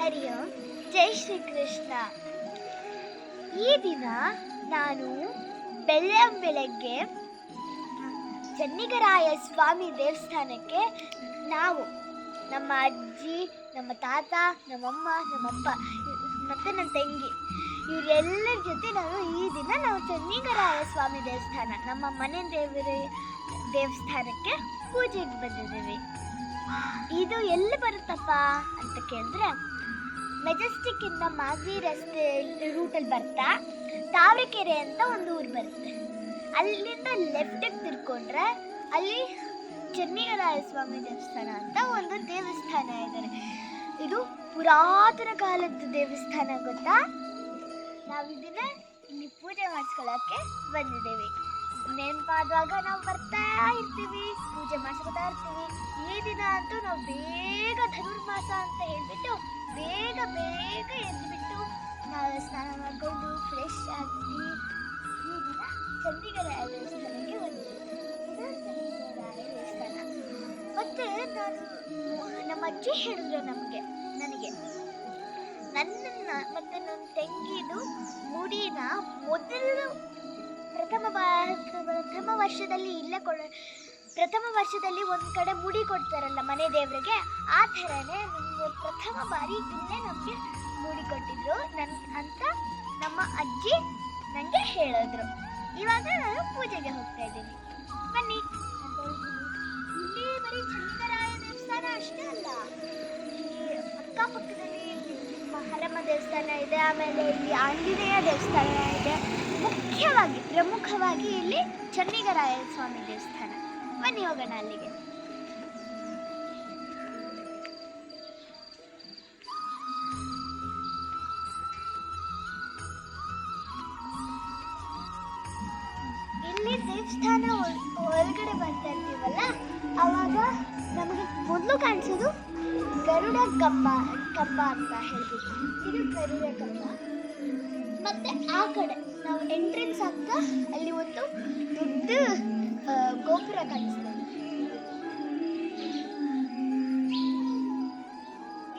ಹರಿ ಓಂ. ಜೈ ಶ್ರೀ ಕೃಷ್ಣ. ಈ ದಿನ ನಾನು ಬೆಳಗ್ಗೆ ಚೆನ್ನಿಗರಾಯ ಸ್ವಾಮಿ ದೇವಸ್ಥಾನಕ್ಕೆ ನಾವು ನಮ್ಮ ಅಜ್ಜಿ, ನಮ್ಮ ತಾತ, ನಮ್ಮಮ್ಮ, ನಮ್ಮಪ್ಪ ಮತ್ತು ನನ್ನ ತಂಗಿ ಇವರೆಲ್ಲರ ಜೊತೆ ಈ ದಿನ ನಾವು ಚೆನ್ನಿಗರಾಯ ಸ್ವಾಮಿ ದೇವಸ್ಥಾನ ನಮ್ಮ ಮನೆ ದೇವಸ್ಥಾನಕ್ಕೆ ಪೂಜೆಗೆ ಬಂದಿದ್ದೀವಿ. ಇದು ಎಲ್ಲಿ ಬರುತ್ತಪ್ಪ ಅಂತ ಕೇಳಿದ್ರೆ, ಮೆಜೆಸ್ಟಿಕ್ಕಿಂದ ಮಾಗಡಿ ರಸ್ತೆ ರೂಟಲ್ಲಿ ಬರ್ತಾ ತಾವರೆಕೆರೆ ಅಂತ ಒಂದು ಊರು ಬರುತ್ತೆ. ಅಲ್ಲಿಂದ ಲೆಫ್ಟಿಗೆ ತಿರ್ಕೊಂಡ್ರೆ ಅಲ್ಲಿ ಚೆನ್ನಿಗರಾಯ ಸ್ವಾಮಿ ದೇವಸ್ಥಾನ ಅಂತ ಒಂದು ದೇವಸ್ಥಾನ ಇದ್ದಾರೆ. ಇದು ಪುರಾತನ ಕಾಲದ ದೇವಸ್ಥಾನ, ಗೊತ್ತಾ? ನಾವು ಇದನ್ನ ಇಲ್ಲಿ ಪೂಜೆ ಮಾಡಿಸ್ಕೊಳ್ಳೋಕ್ಕೆ ಬಂದಿದ್ದೇವೆ. ನೆನಪಾದಾಗ ನಾವು ಬರ್ತಾ ಇರ್ತೀವಿ, ಪೂಜೆ ಮಾಡಿಸ್ಕೊತಾ ಇರ್ತೀವಿ. ಈ ದಿನ ಅಂತೂ ನಾವು ಬೇಗ ಧನುರ್ಮಾಸ ಅಂತ ಹೇಳ್ಬಿಟ್ಟು ಬೇಗ ಎದ್ದುಬಿಟ್ಟು ನಾವು ಸ್ನಾನ ಮಾಡಿಕೊಂಡು ಫ್ರೆಶ್ ಆಗಿ ಈ ದಿನ ಚೆನ್ನಿಗರಾಯ ದೇವಸ್ಥಾನಕ್ಕೆ ಬಂದಿದ್ದೀವಿ. ಇದು ಚೆನ್ನಿಗರಾಯ ದೇವಸ್ಥಾನ. ಮತ್ತು ನಮ್ಮ ಅಜ್ಜಿ ಹೇಳಿದ್ರು ನನಗೆ ನನ್ನನ್ನು ಮತ್ತು ನನ್ನ ತಂಗಿದು ಮುಡಿನ ಪ್ರಥಮ ವರ್ಷದಲ್ಲಿ ಪ್ರಥಮ ವರ್ಷದಲ್ಲಿ ಒಂದು ಕಡೆ ಮುಡಿ ಕೊಡ್ತಾರಲ್ಲ ಮನೆ ದೇವರಿಗೆ, ಆ ಥರನೇ ನಮಗೆ ಪ್ರಥಮ ಬಾರಿ ಇಲ್ಲೇ ನಮಗೆ ಮುಡಿ ಕೊಟ್ಟಿದ್ರು ಅಂತ ನಮ್ಮ ಅಜ್ಜಿ ನನಗೆ ಹೇಳಿದ್ರು. ಇವಾಗ ನಾನು ಪೂಜೆಗೆ ಹೋಗ್ತಾ ಇದ್ದೀನಿ, ಬನ್ನಿ. ಇಲ್ಲಿ ಬರೀ ಚೆನ್ನಿಗರಾಯ ದೇವಸ್ಥಾನ ಅಷ್ಟೇ ಅಲ್ಲ, ಇಲ್ಲಿ ಅಕ್ಕಪಕ್ಕದಲ್ಲಿ ಮಹಾರಮ್ಮ ದೇವಸ್ಥಾನ ಇದೆ, ಆಮೇಲೆ ಇಲ್ಲಿ ಆಂಜನೇಯ ದೇವಸ್ಥಾನ ಇದೆ. ಪ್ರಮುಖವಾಗಿ ಇಲ್ಲಿ ಚೆನ್ನಿಗರಾಯ ಸ್ವಾಮಿ ದೇವಸ್ಥಾನ. ಬನ್ನಿ ಹೋಗೋಣ ಅಲ್ಲಿಗೆ. ಇಲ್ಲಿ ದೇವಸ್ಥಾನ ಹೊರಗಡೆ ಬರ್ತಾ ಇರ್ತೀವಲ್ಲ, ಅವಾಗ ನಮಗೆ ಮೊದಲು ಕಾಣಿಸೋದು ಗರುಡ ಕಂಬ ಅಂತ ಹೇಳ್ಬಿಟ್ಟು. ಇದು ಗರುಡ ಕಂಬ. ಮತ್ತೆ ಆ ಕಡೆ ನಾವು ಎಂಟ್ರೆನ್ಸ್ ಆಗ್ತಾ ಅಲ್ಲಿ ಒಂದು ದೊಡ್ಡ ಗೋಪುರ ಕಾಣಿಸ್ತದೆ.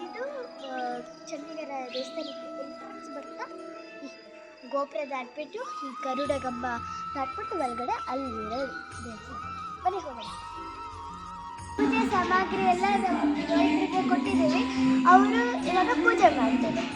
ಇದು ಚೆನ್ನಿಗರಾಯ ದೇವಸ್ಥಾನಕ್ಕೆ ಎಂಟ್ರೆನ್ಸ್ ಬರ್ತಾ ಗೋಪುರ ದಾಟ್ಬಿಟ್ಟು ಈ ಗರುಡ ಕಂಬ ದಾಟ್ಬಿಟ್ಟು ಒಳಗಡೆ ಅಲ್ಲಿರೋ ದೇವಸ್ಥಾನ. ಬನ್ನಿ ಹೋಗೋಣ. ಪೂಜೆ ಸಾಮಗ್ರಿ ಎಲ್ಲ ನಮ್ಮ ಕೊಟ್ಟಿದ್ದೀವಿ, ಅವರು ಇವಾಗ ಪೂಜೆ ಮಾಡ್ತಾರೆ.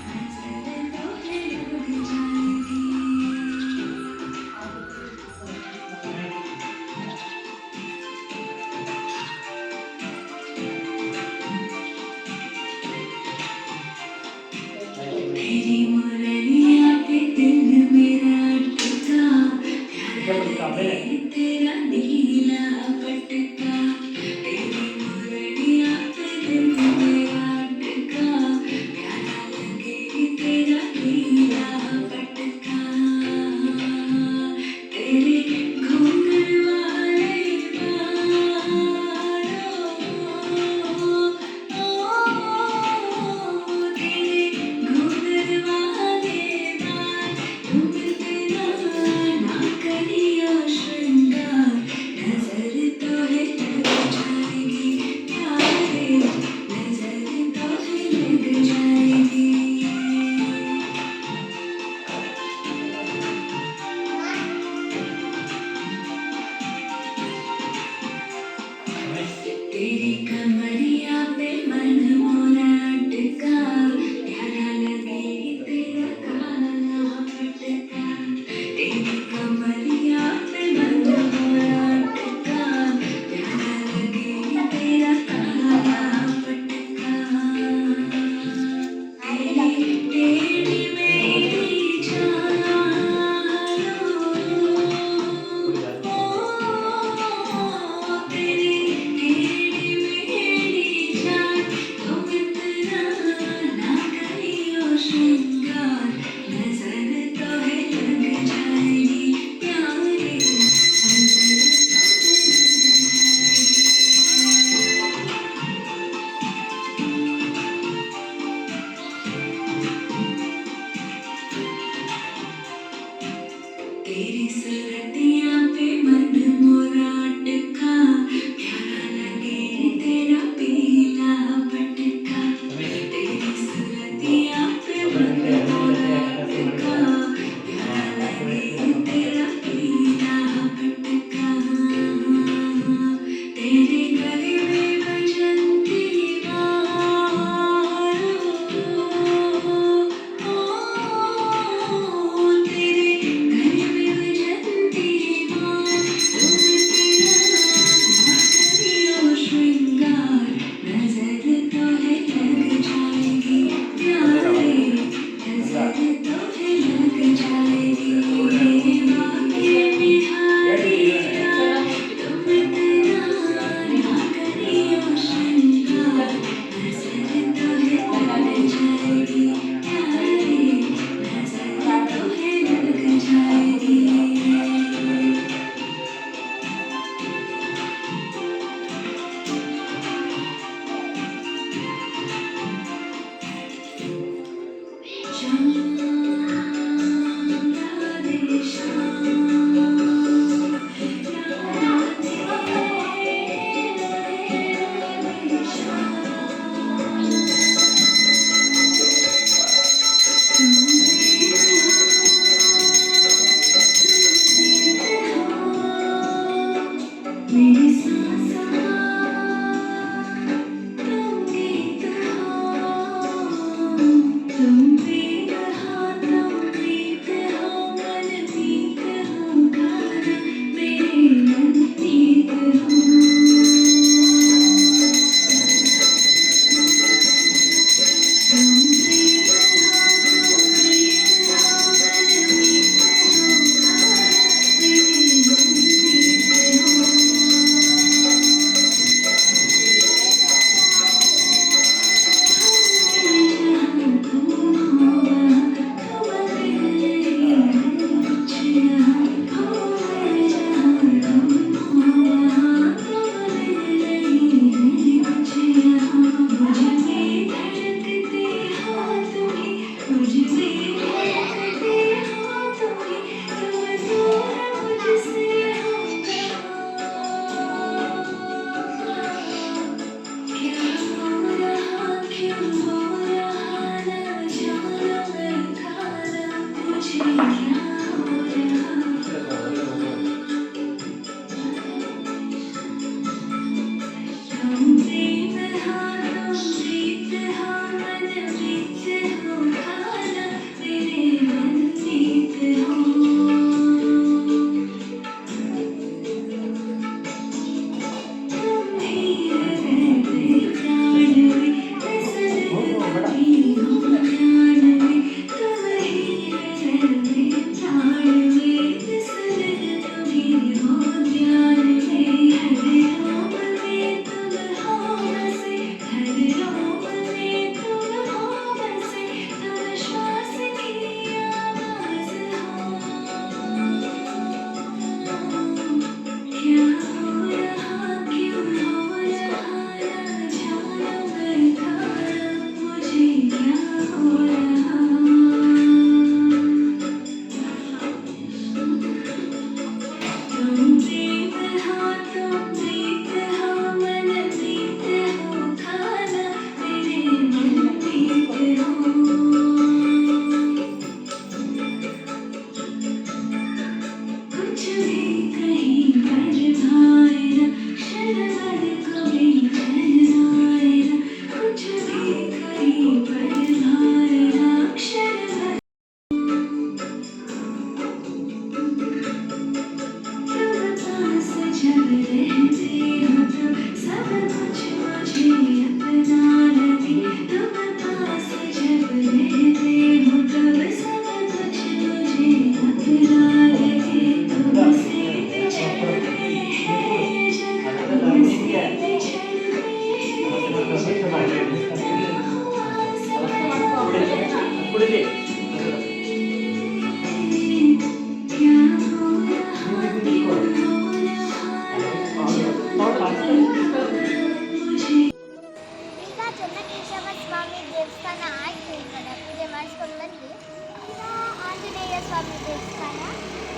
ಆಂಜನೇಯ ಸ್ವಾಮಿ ದೇವಸ್ಥಾನ,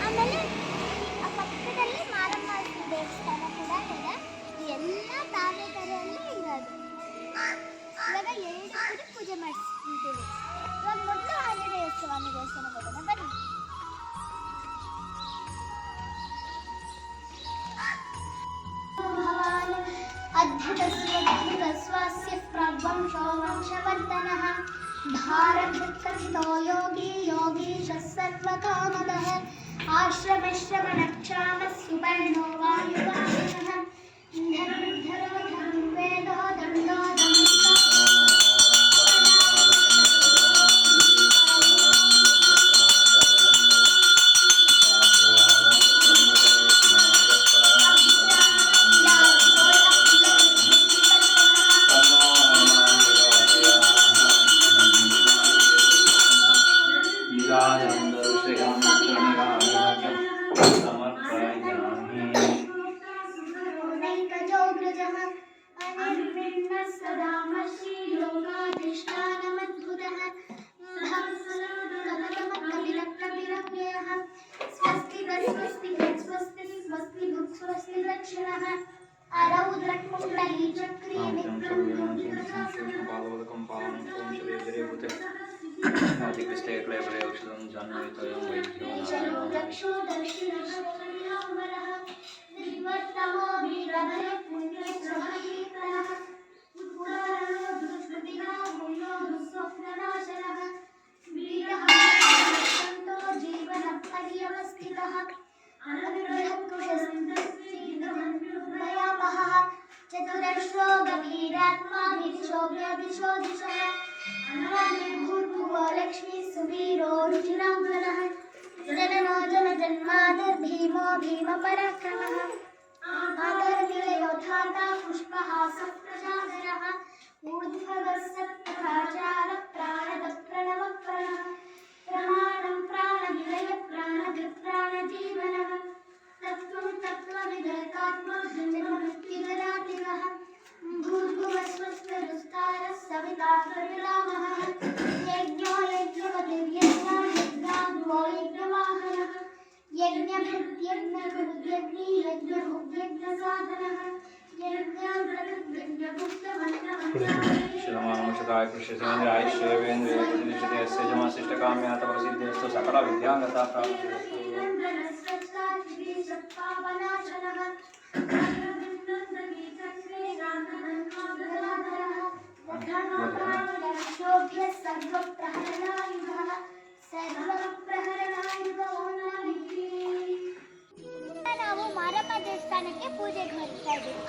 ಆಮೇಲೆ ಆ ಪಕ್ಕದಲ್ಲಿ ಮಾರಮ್ಮ ದೇವಸ್ಥಾನ ಕೂಡ ಇದೆ. ಎಲ್ಲ ತಾವೇಕರೆಯಲ್ಲಿ ಇರೋದು. ಇವಾಗ 2 ಕಡೆ ಪೂಜೆ ಮಾಡಿಸ್ತೀವಿ. ಇವಾಗ ಮೊದಲು ಆಂಜನೇಯ ಸ್ವಾಮಿ ದೇವಸ್ಥಾನ ಹೋಗೋಣ ಬನ್ನಿ. ಅದ್ಭುತಸ್ವಾಸ್ಯ ಪ್ರಭಂಶೋ ವಂಶವರ್ಧನಃ ಭಾರತಕೃತೋ ಯೋಗಿ ಯೋಗೀಶ ಸರ್ವಕಾಮದಃ ಆಶ್ರಮಶ್ರಮಣಕ್ಷಾಮ ಸುಪರ್ಣೋ ವಾಯುವಾಹಿನಃ ಧರ್ಮಧರೋ ಧರ್ಮವೇದೋ ದಂಡೋ चतुरश्रो गभीरात्मा दिशो दिशः भूर्भुवो लक्ष्मी सुवीरो रुचिराङ्गनः जननो जनजन्मादिर्भीमो भीमपराक्रमः आदरनिलयोधाता पुष्पहासः प्रजागरः ऊर्ध्वगः सप्तकाचारः प्राणदप्रणवप्रणः प्रमाणं प्राणविलय प्राणजीवनः तत्त्वं तत्त्वविदर्कात्मा जन्ममृत्युगरातिगः भूर्भुवस्वस्तरुस्तारः सविता प्रविलामः यज्ञो यज्ञपतिर्यज्ञो यज्ञाद्वो यज्ञवाहनः यज्ञभृत्यज्ञकृद्यज्ञी यज्ञभुग्यज्ञसाधनः श्रीमानमोक्षदाय कृष्णेन्द्राय श्रेवेन्द्रिय प्रतिष्ठते अस्य जमाशिष्टकाम्यः तपसिद्ध्यस्तु सकल विद्याङ्गता प्राप्तिरस्तु ನಾವು ಮಾರಮ್ಮ ದೇವಸ್ಥಾನಕ್ಕೆ ಪೂಜೆಗೆ ಹೋಗ್ತಾ ಇದ್ದೀವಿ.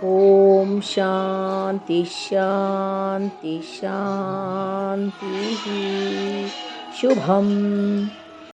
ಓಂ ಶಾಂತಿ ಶಾಂತಿ ಶಾಂತಿ ಶುಭಂ.